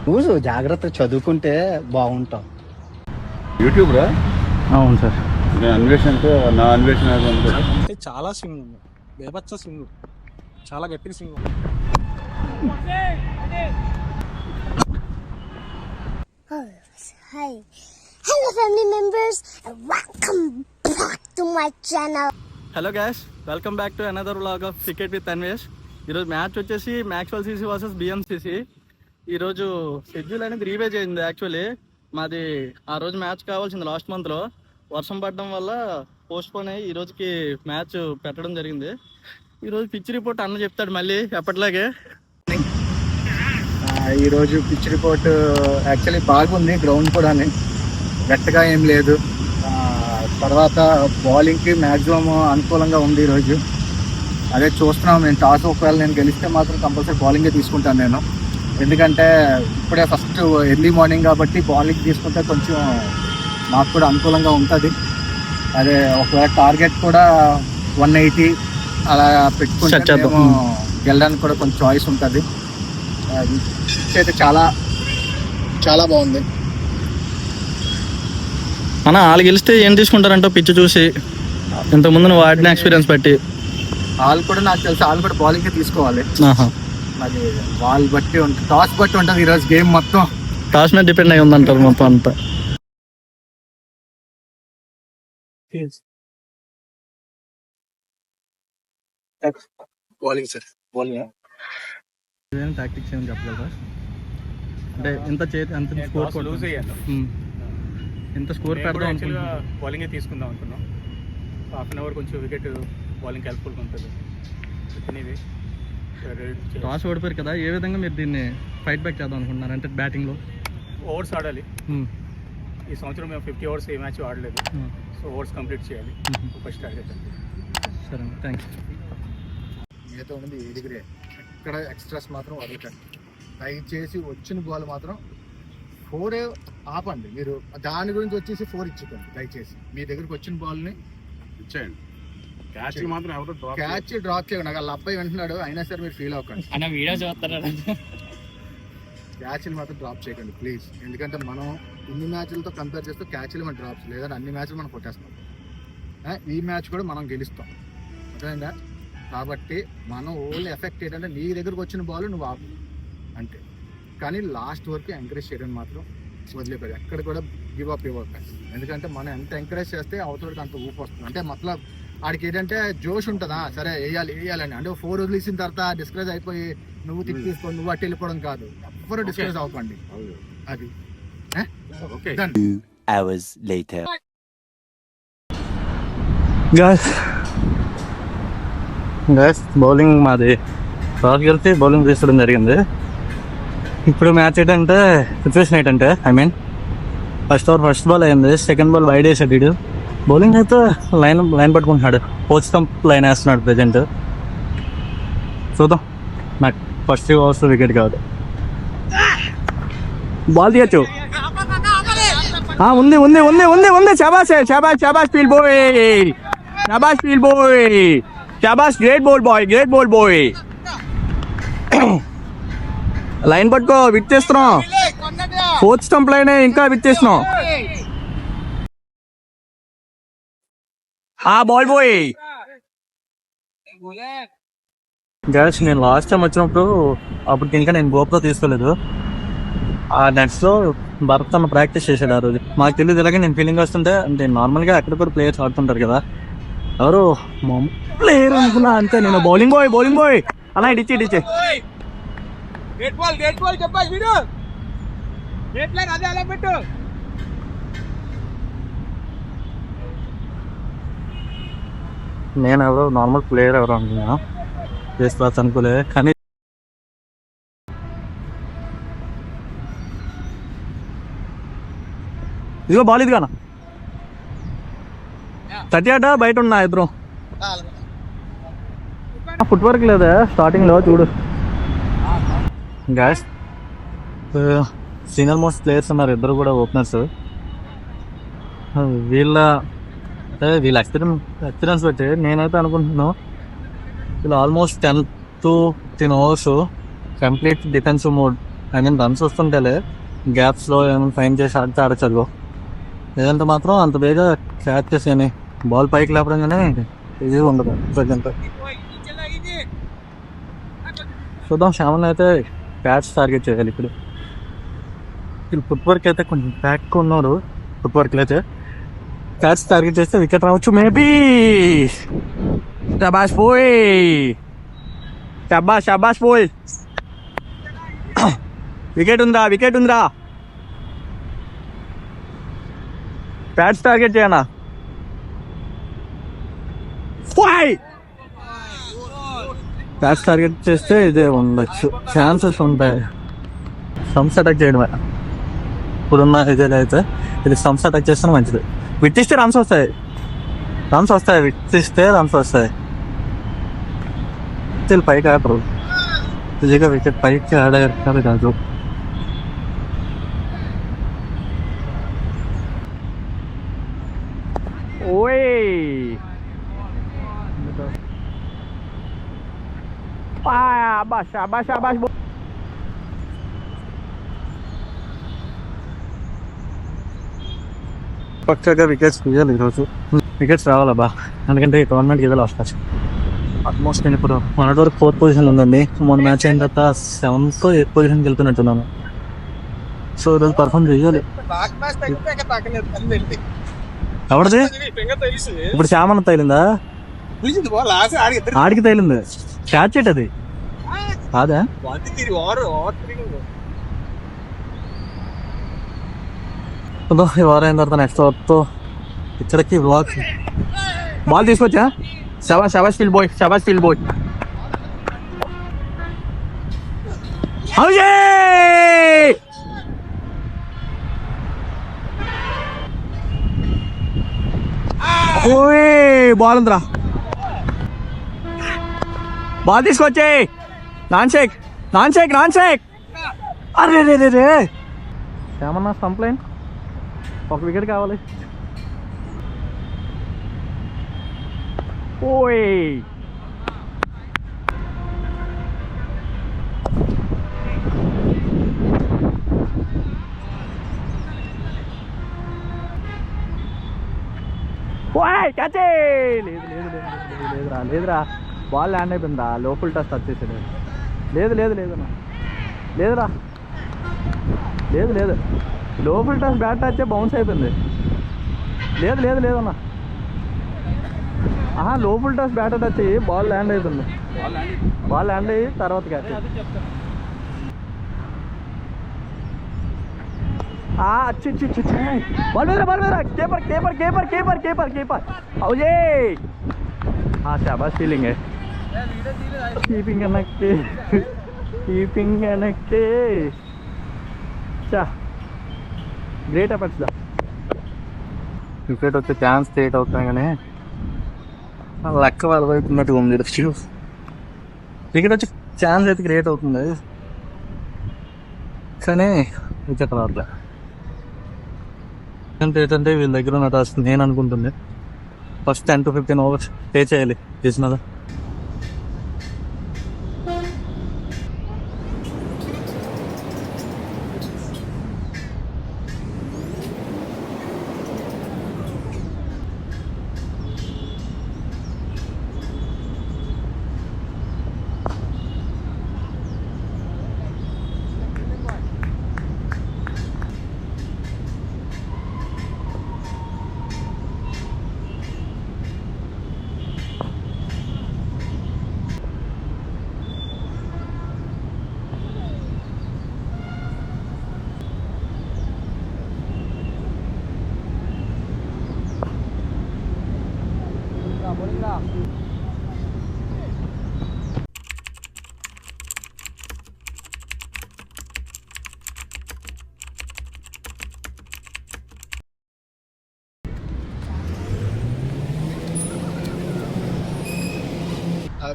చూసు జాగ్రత్త చదువుకుంటే బాగుంటావు. యూట్యూబ్ రా? అవును సార్. నేను అన్వేషణ నా అన్వేషణ అంటే చాలా స్వింగ్ ఉంది, బేబచ్చ స్వింగ్, చాలా గట్టిగా swing. Hi. Hello family members and welcome back to my channel. Hello gas, welcome back to another vlog of cricket with Anvesh. ఈరోజు మ్యాచ్ వచ్చేసి మ్యాక్స్వెల్ సిసి వర్సెస్ బిఎంసిసి. ఈరోజు షెడ్యూల్ అనేది రీవేజ్ అయింది. యాక్చువల్లీ మాది ఆ రోజు మ్యాచ్ కావాల్సింది లాస్ట్ మంత్లో, వర్షం పడడం వల్ల పోస్ట్పోన్ అయ్యి ఈ రోజుకి మ్యాచ్ పెట్టడం జరిగింది. ఈరోజు పిచ్ రిపోర్ట్ అన్న చెప్తాడు మళ్ళీ ఎప్పటిలాగే. ఈరోజు పిచ్ రిపోర్ట్ యాక్చువల్లీ బాగుంది, గ్రౌండ్ కూడా గట్టిగా ఏం లేదు. తర్వాత బౌలింగ్కి మ్యాక్సిమం అనుకూలంగా ఉంది ఈరోజు. అదే చూస్తున్నాం. నేను టాస్ ఒకవేళ నేను గెలిస్తే మాత్రం కంపల్సరీ బౌలింగే తీసుకుంటాను నేను. ఎందుకంటే ఇప్పుడే ఫస్ట్ ఎర్లీ మార్నింగ్ కాబట్టి బౌలింగ్ తీసుకుంటే కొంచెం మాకు కూడా అనుకూలంగా ఉంటుంది. అదే ఒకవేళ టార్గెట్ కూడా 180 అలా పెట్టుకుంటే గెలడానికి కూడా కొంచెం చాయిస్ ఉంటుంది. అయితే చాలా చాలా బాగుంది అన్న. వాళ్ళు గెలిస్తే ఏం తీసుకుంటారంటే పిచ్ చూసి, ఇంతకుముందు నువ్వు ఆడిన ఎక్స్పీరియన్స్ బట్టి. వాళ్ళు కూడా నాకు తెలుసు, వాళ్ళు కూడా బౌలింగ్ తీసుకోవాలి. మరి వాళ్ళు బట్టి ఉంటుంది, టాస్ బట్టి ఉంటుంది ఈరోజు గేమ్ మొత్తం. టాస్ మీద డిపెండ్ అయి ఉందంటారు మొత్తం అంతా. బౌలింగ్ సార్, బౌలింగ్ టాక్టిక్స్ ఏమని చెప్పగలరా? అంటే ఎంత స్కోర్ లూజ్ అయ్యాను, ఎంత స్కోర్ పెడదాం? బౌలింగే తీసుకుందాం అనుకున్నాం. హాఫ్ అన్ అవర్ కొంచెం వికెట్ బౌలింగ్ హెల్ప్ఫుల్గా ఉంటుంది. టాస్ ఓడిపోయారు కదా, ఏ విధంగా మీరు దీన్ని ఫైట్ బ్యాక్ చేద్దాం అనుకుంటున్నారు? అంటే బ్యాటింగ్లో ఓవర్స్ ఆడాలి. ఈ సంవత్సరం మేము 50 ఓవర్స్ ఏ మ్యాచ్ ఆడలేదు. సో ఓవర్స్ కంప్లీట్ చేయాలి ఫస్ట్ టార్గెట్. సరే, థ్యాంక్స్. ఏదో ఉంది 8 ఎక్కడ ఎక్స్ట్రాస్ మాత్రం వదలకండి. దయచేసి వచ్చిన బాల్ మాత్రం 4 ఆపండి. మీరు దాని గురించి వచ్చేసి 4 ఇచ్చుకోండి దయచేసి. మీ దగ్గరికి వచ్చిన బాల్ని ఇచ్చేయండి. క్యాచ్ మాత్రం ఎవరు క్యాచ్ డ్రాప్ చేయండి. నాకు వాళ్ళ అబ్బాయి వింటున్నాడు, అయినా సరే మీరు ఫీల్ అవ్వకండి. వీడియో చూస్తారా? క్యాచ్లు మాత్రం డ్రాప్ చేయకండి ప్లీజ్. ఎందుకంటే మనం ఇన్ని మ్యాచ్లతో కంపేర్ చేస్తే క్యాచ్లు మనం డ్రాప్స్ లేదని అన్ని మ్యాచ్లు మనం కొట్టేస్తాం. ఈ మ్యాచ్ కూడా మనం గెలుస్తాం, అర్థమైందా? కాబట్టి మనం ఓన్లీ ఎఫెక్ట్ ఏంటంటే నీ దగ్గరకు వచ్చిన బాల్ నువ్వు ఆపు అంటే. కానీ లాస్ట్ వరకు ఎంకరేజ్ చేయడం మాత్రం వదిలేపోయాడు. ఎక్కడ కూడా గివ్ అప్ ఇవ్వకండి. ఎందుకంటే మనం ఎంత ఎంకరేజ్ చేస్తే అవతలకి అంత ఊపు వస్తుంది. అంటే మతలబ్ ఆడికి ఏంటంటే జోష్ ఉంటుందా, సరే వేయాలని. అంటే 4 వదిలేసిన తర్వాత డిస్కరేజ్ అయిపోయి నువ్వు తిప్పి తీసుకొని నువ్వు అట్టు వెళ్ళిపోవడం కాదు. ఎవ్వరు డిస్కరేజ్ అవ్వకండి. అది బౌలింగ్ మాది టాస్ గెలిచి బౌలింగ్ తీసుకోవడం జరిగింది. ఇప్పుడు మ్యాచ్ ఏంటంటే సిచ్యువేషన్ ఏంటంటే ఫస్ట్ ఓవర్ ఫస్ట్ బాల్ అయింది, సెకండ్ బాల్ వైడ్ వేసాడు వీడు. బౌలింగ్ అయితే లైన్ పట్టుకుంటున్నాడు, పోస్ట్ స్టంప్ లైన్ వేస్తున్నాడు ప్రజెంట్. చూద్దాం, నాకు ఫస్ట్ 3 ఓవర్స్ వికెట్ కావాలి. బాల్ తీయచ్చు. ఉంది ఉంది ఉంది ఉంది ఉంది. శాబాష్ శాబాష్ శాబాష్ ఫీల్డ్ బాయ్, శాబాష్ ఫీల్డ్ బాయ్, శాబాష్. Great ball boy, great ball boy. Line పట్టుకో, విచ్చేస్తున్నాం. ఫోర్త్ స్టంప్ లైన్ ఇంకా విచ్చేస్తున్నాం. Ball boy. గ్యాస్, నేను లాస్ట్ టైం వచ్చినప్పుడు అప్పటికి ఇంకా నేను గోప్రో తీసుకోలేదు. ఆ నెట్స్లో భరత్ అన్న ప్రాక్టీస్ చేశాడు ఆ రోజు. మాకు తెలియదు. ఇలాగే నేను ఫీలింగ్ వస్తుంటే, అంటే నార్మల్గా అక్కడ కూడా ప్లేయర్స్ ఆడుతుంటారు కదా, ఎవరు ప్లేయర్ అనుకున్నా అంతే. నేను బౌలింగ్ బాయ్, బౌలింగ్ బాయ్ అలా ఇడిచి నేను ఎవరో నార్మల్ ప్లేయర్ ఎవరో అనుకున్నా, చేస్తా అనుకోలే. కానీ ఇదిగో బాల్, ఇదిగానా 30 ఆట బయట ఉన్నా ఇద్దరు. ఫుట్ వర్క్ లేదా స్టార్టింగ్లో చూడు. గ్యాస్, సీనియర్ మోస్ట్ ప్లేయర్స్ ఉన్నారు, ఇద్దరు కూడా ఓపెనర్స్. వీళ్ళ ఎక్స్పీరియన్స్ బట్టి నేనైతే అనుకుంటున్నాను వీళ్ళు almost 10 to 15 overs complete defensive mode I mean runs వస్తుంటేలే గ్యాప్స్లో ఏమైనా ఫైన్ చేసి ఆడితే ఆడచ్చు. లేదంటే మాత్రం అంత బేగా క్యాచ్ చేసేయని బాల్ పైకి లేపడంగానే ఇది ఉండదు ప్రజెంట్. చూద్దాం, శ్యామన్ అయితే క్యాచ్ టార్గెట్ చేయాలి. ఇప్పుడు ఫుట్ వర్క్ అయితే కొంచెం బ్యాక్ ఉన్నారు. ఫుట్ వర్క్లో అయితే క్యాచ్ టార్గెట్ చేస్తే వికెట్ రావచ్చు మేబీ. శబాష్ పోయ్, శబాష్ పోయ్. వికెట్ ఉందా. క్యాచ్ టార్గెట్ చేయనా. క్యాచ్ టార్గెట్ చేస్తే ఇదే ఉండొచ్చు, ఛాన్సెస్ ఉంటాయి. స్టంప్స్ అటాక్ చేయడమే ఇప్పుడున్న ఇదేలో అయితే. ఇది స్టంప్స్ అటాక్ చేస్తే మంచిది. విట్టిస్తే రన్స్ వస్తాయి, విట్టిస్తే రన్స్ వస్తాయి. పైకి ఆడరు ఈజీగా, వికెట్ పైకి ఆడారు కాదు. ఓయ్ శాబాష్. పక్కగా వికెట్స్ తీయాలి ఈరోజు. వికెట్స్ రావాలబ్బా, ఎందుకంటే ఈ టోర్నమెంట్కి ఏదో వస్తాయి. ఆల్మోస్ట్ నేను ఇప్పుడు మొన్నటి వరకు 4th పొజిషన్ ఉందండి. మొన్న మ్యాచ్ అయిన తర్వాత 7th 8th పొజిషన్కి వెళ్తున్నట్టున్నాను. సో ఈరోజు పర్ఫార్మ్ చేయాలి. ఎవరిది ఇప్పుడు శ్యామన్న తగిలిందా? ఆడికి తగిలింది. క్యాచ్ అది కాదా? ఈ వారం అయిన తర్వాత నెక్స్ట్ ఓవర్తో ఇక్కడికి బ్లాక్ బాల్ తీసుకొచ్చా. శబాష్ ఫీల్డ్ బాయ్. బాల్ ఉందిరా, బాల్ తీసుకొచ్చే. నాన్ షేక్. అరే రే ఏమన్నా కంప్లైంట్, ఒక వికెట్ కావాలి. లేదురా, బాల్ ల్యాండ్ అయిపోయిందా? లోపల టచ్ వచ్చేసాడు. లేదురా, లోపల టచ్ బ్యాట్ టచ్ బౌన్స్ అయిపోయింది. లేదన్నా. లోపల టచ్ బ్యాట్ టచ్ అయ్యి బాల్ ల్యాండ్ అయిపోయింది. బాల్ ల్యాండ్ అయ్యి తర్వాత క్యాచ్. బాల్ మీద కీపర్. అవుజే శాబాష్. కీపింగ్ అనక్కే. గ్రేట్ ఎఫర్ట్స్ దా. వికెట్ వచ్చే ఛాన్స్ క్రియేట్ అవుతాం కానీ లెక్క వాళ్ళ అవుతున్నట్టుగా ఉంది. వికెట్ వచ్చే ఛాన్స్ అయితే క్రియేట్ అవుతుంది కానీ వికెట్ రావట్లే. ఏంటంటే వీళ్ళ దగ్గర ఉన్న టాస్క్ నేను అనుకుంటుంది ఫస్ట్ 10 to 15 overs ప్లే చేయాలి చేసినదా.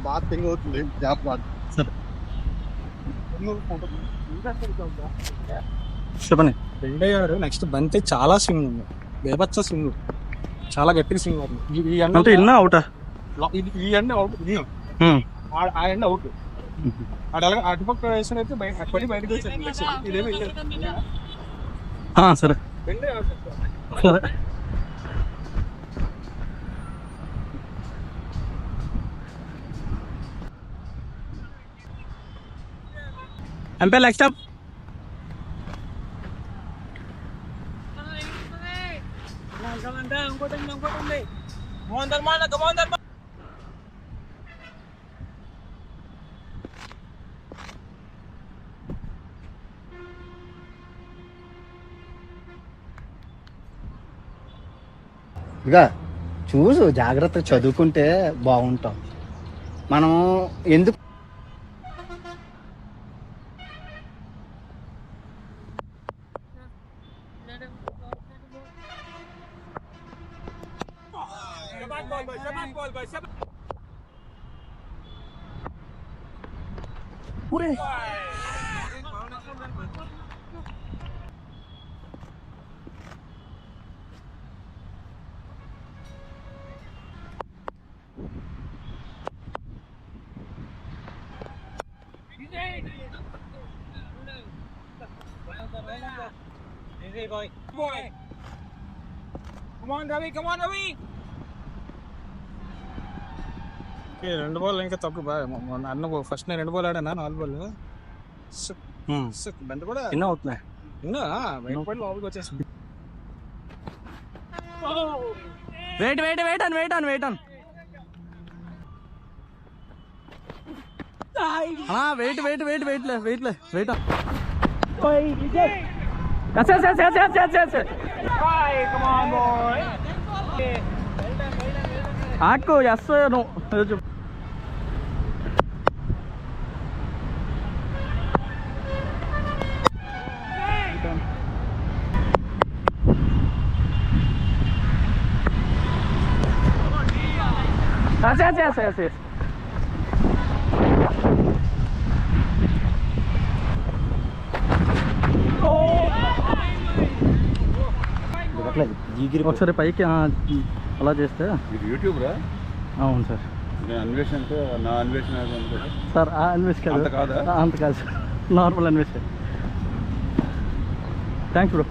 బాగా థింగ్ అవుతుంది జాబ్ బాగా. సరే చెప్పండి. రెండే గారు నెక్స్ట్ బంతి చాలా స్వింగ్ ఉంది, బేబచ్చ స్వింగ్, చాలా గట్టిగా స్వింగ్ అవుతుంది. అంటే ఇన్నా అవుటా? ఈ ఎండ్ అవుట్, ఆ ఎండ్ అవుట్. అటుపక్క వేసిన అయితే అటుపడి బయటకు వచ్చాను ఇదేమో సరే సరే ఎంపీ నెక్స్ట్ స్టాప్ ఇక చూసు జాగ్రత్త చదువుకుంటే బాగుంటాం మనం ఎందుకు రెండు బాల్ ఇంకా తక్కువ బాగా అన్న ఫస్ట్ నేను 2 బాల్ ఆడానా 4 బాల్ బంత కూడా ఎన్నో అవుతున్నాయి బయట పడి లోపలికి వచ్చేసింది వెయిట్ వెయిట్ వెయిట్ అని వెయిట్ అని వెయిట్ అని వెయిట్ వెయిట్ వెయిట్ వెయిట్లే వెయిట్లే వెయిట్ ఆకు ఎస్ నువ్వు yes. ఒకసారి పైకి అలా చేస్తే ఇది యూట్యూబ్ రా? అవును సార్. నేను అన్వేషణతో నా అన్వేషణ సార్ ఆ అన్వేష్ కాదు, అంత కాదా? అంత కాదు sir, normal Anvesh. Thanks bro.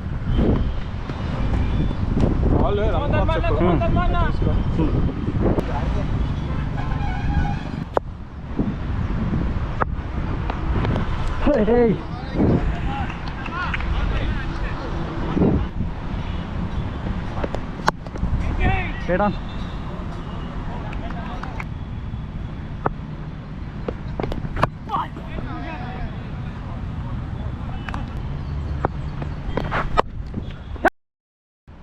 Hey. Head on.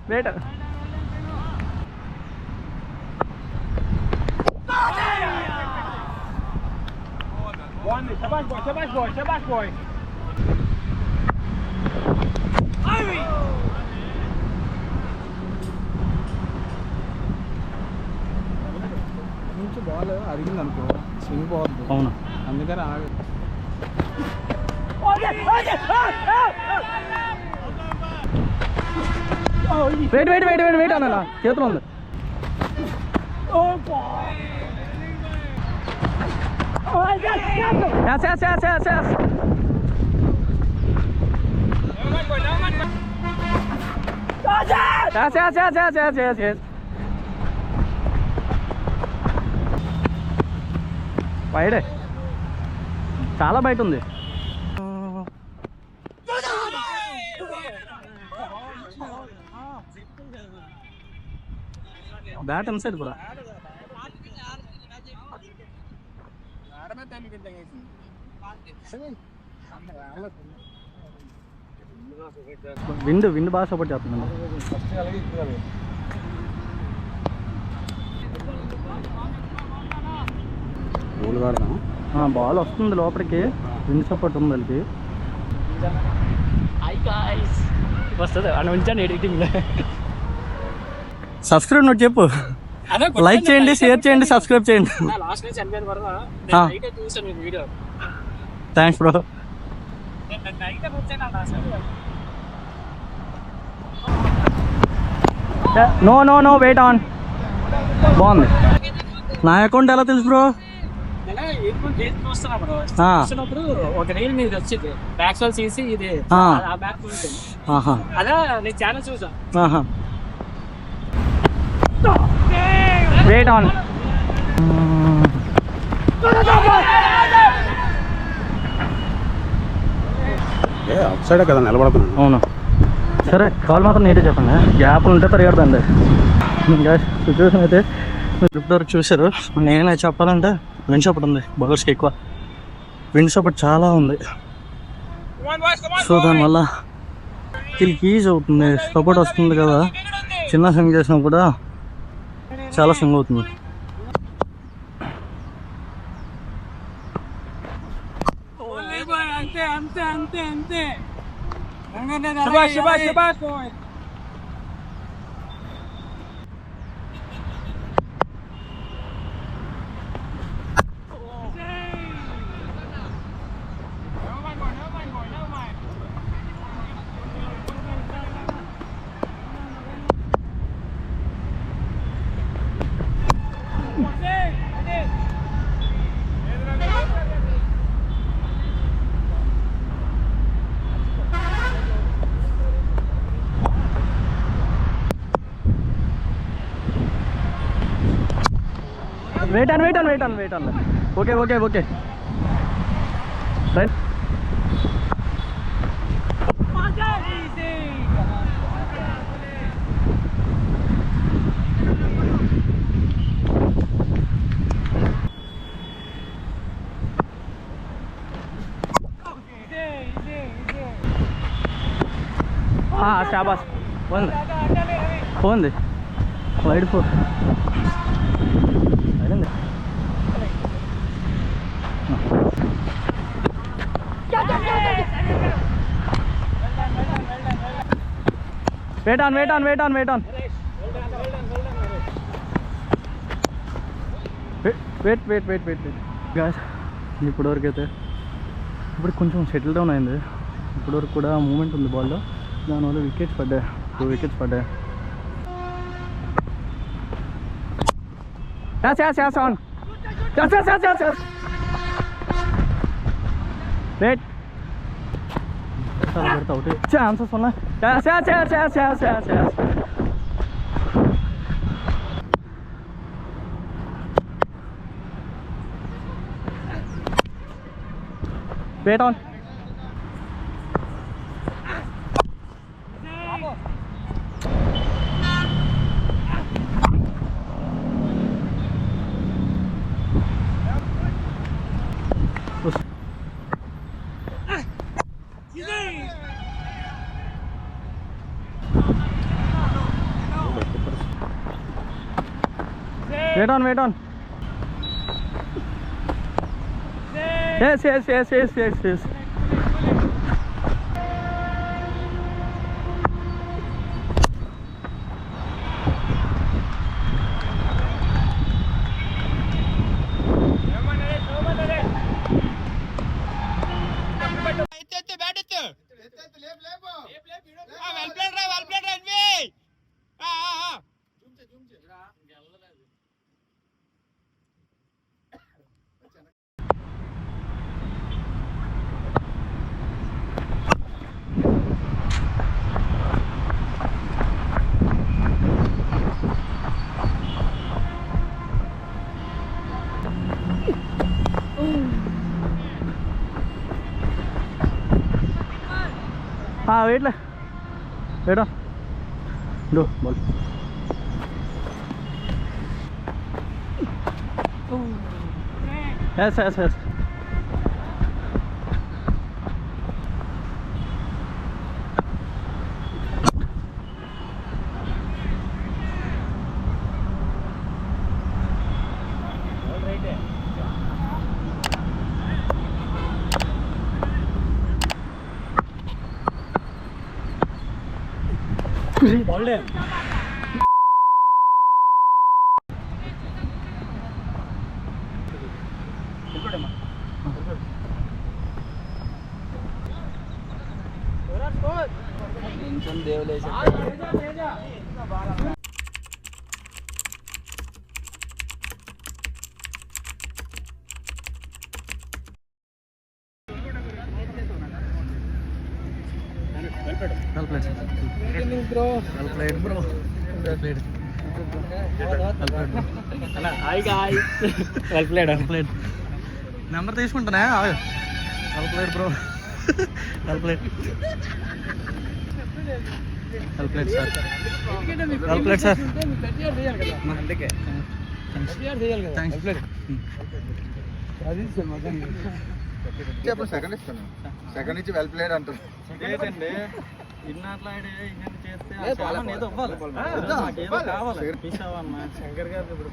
Wait. Shabash boy. నుంచి బాల్ అడిగింది అనుకో స్వింగ్ పోవద్దు. అవును, అందుకని ఆగి వెయిట్ అన్న చేతిలో ఉంది. Yes. Yes. బయటే చాలా బయట ఉంది. బ్యాట్ ఎంత సైడ్ కూడా విండ్ బాగా సపోర్ట్ చేస్తుందండి. బాల్ వస్తుంది లోపలికి, విండ్ సపోర్ట్ ఉంది వాళ్ళకి. వస్తుంది అని ఉంచండి ఎడిటింగ్. సబ్స్క్రైబ్ నోట్ చెప్పు. లైక్ చేయండి, షేర్ చేయండి, సబ్స్క్రైబ్ చేయండి. Thanks bro. No wait on. బాగుంది. నా అకౌంట్ ఎలా తెలుసు బ్రో? చూస్తున్నప్పుడు ఒక రీల్ మీద వచ్చింది మ్యాక్స్వెల్ సీసీ ఇది ఆ మ్యాప్ ఉంటుంది అలా నేను ఛానల్ చూసాను. Wait on. అప్ సైడ్ కదా నిలబడుతున్నాను. అవును సరే, కాల్ మాత్రం నీటే చెప్పండి, గ్యాప్లు ఉంటే పరిగెడదండి. సిచ్యువేషన్ అయితే మీరు ఇప్పటివరకు చూశారు. నేనే చెప్పాలంటే విండ్ సపోర్ట్ ఉంది బౌలర్స్కి ఎక్కువ, విండ్ సపోర్ట్ చాలా ఉంది. సో దానివల్ల వీళ్ళకి ఈజీ అవుతుంది, సపోర్ట్ వస్తుంది కదా, చిన్న స్వింగ్ చేసినా కూడా చాలా స్వింగ్ అవుతుంది. Wait on. Okay right. శాబాస్. పోంది wide four. Wait on. Wait guys, ఇప్పటివరకు అయితే ఇప్పుడు కొంచెం సెటిల్ డౌన్ అయింది. ఇప్పటివరకు కూడా మూమెంట్ ఉంది బాల్లో, దానివల్ల వికెట్స్ పడ్డాయి, 2 వికెట్స్ పడ్డాయి. Yes, on. Yes. Wait. Chances on. Yes. Wait on. Wait on. Yes. Wait on. Do ball. Yes. Well played, sir. Well played, bro. Well played. Hi guys well played Well played. Number తీసుకుంటానే well played bro. Well played. Well played sir. Well played sir. అందుకే thanks. Second ఇస్తాను. Second ఇచ్చి well played అంటారు. లేదండి ఇన్నాట్లాడి ఇన్ని చేస్తే ఆ చాలా ఏదో అవ్వాలి. నాకేదో కావాలి. పిచ్చావమ్మా. శంకర్ గారు ఇప్పుడు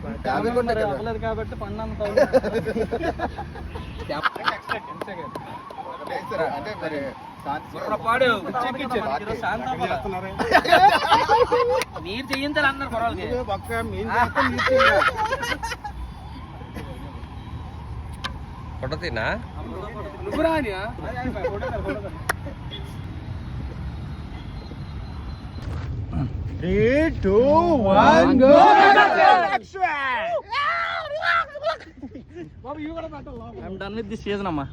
మరి అవ్వలేదు కాబట్టి పన్నంత అంటే మరి మీరు చేయించాలి అన్నారు పర్వాలేదు. I'm done with this season అమ్మా.